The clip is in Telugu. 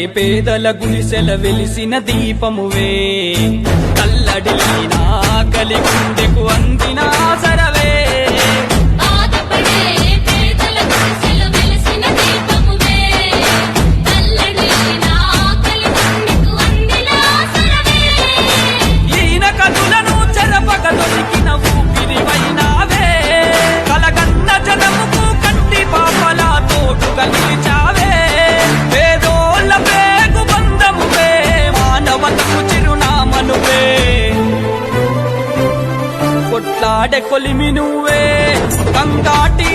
పేదల గుడిసెల వెలిసిన దీపమువే కల్లడి నా కలిగుండెకు అందిన సరవే ఈయన కథలను చెరపగ దొరికిన ఊపిరివైనావే కలగన్న జనముకు కంటి పాపల తోడుగా నిలిచావే పేదోళ్ళ పేగు బంధమువే మానవతకు చిరునామనువే కొట్లాడే కొలిమి నువ్వే కంగాటి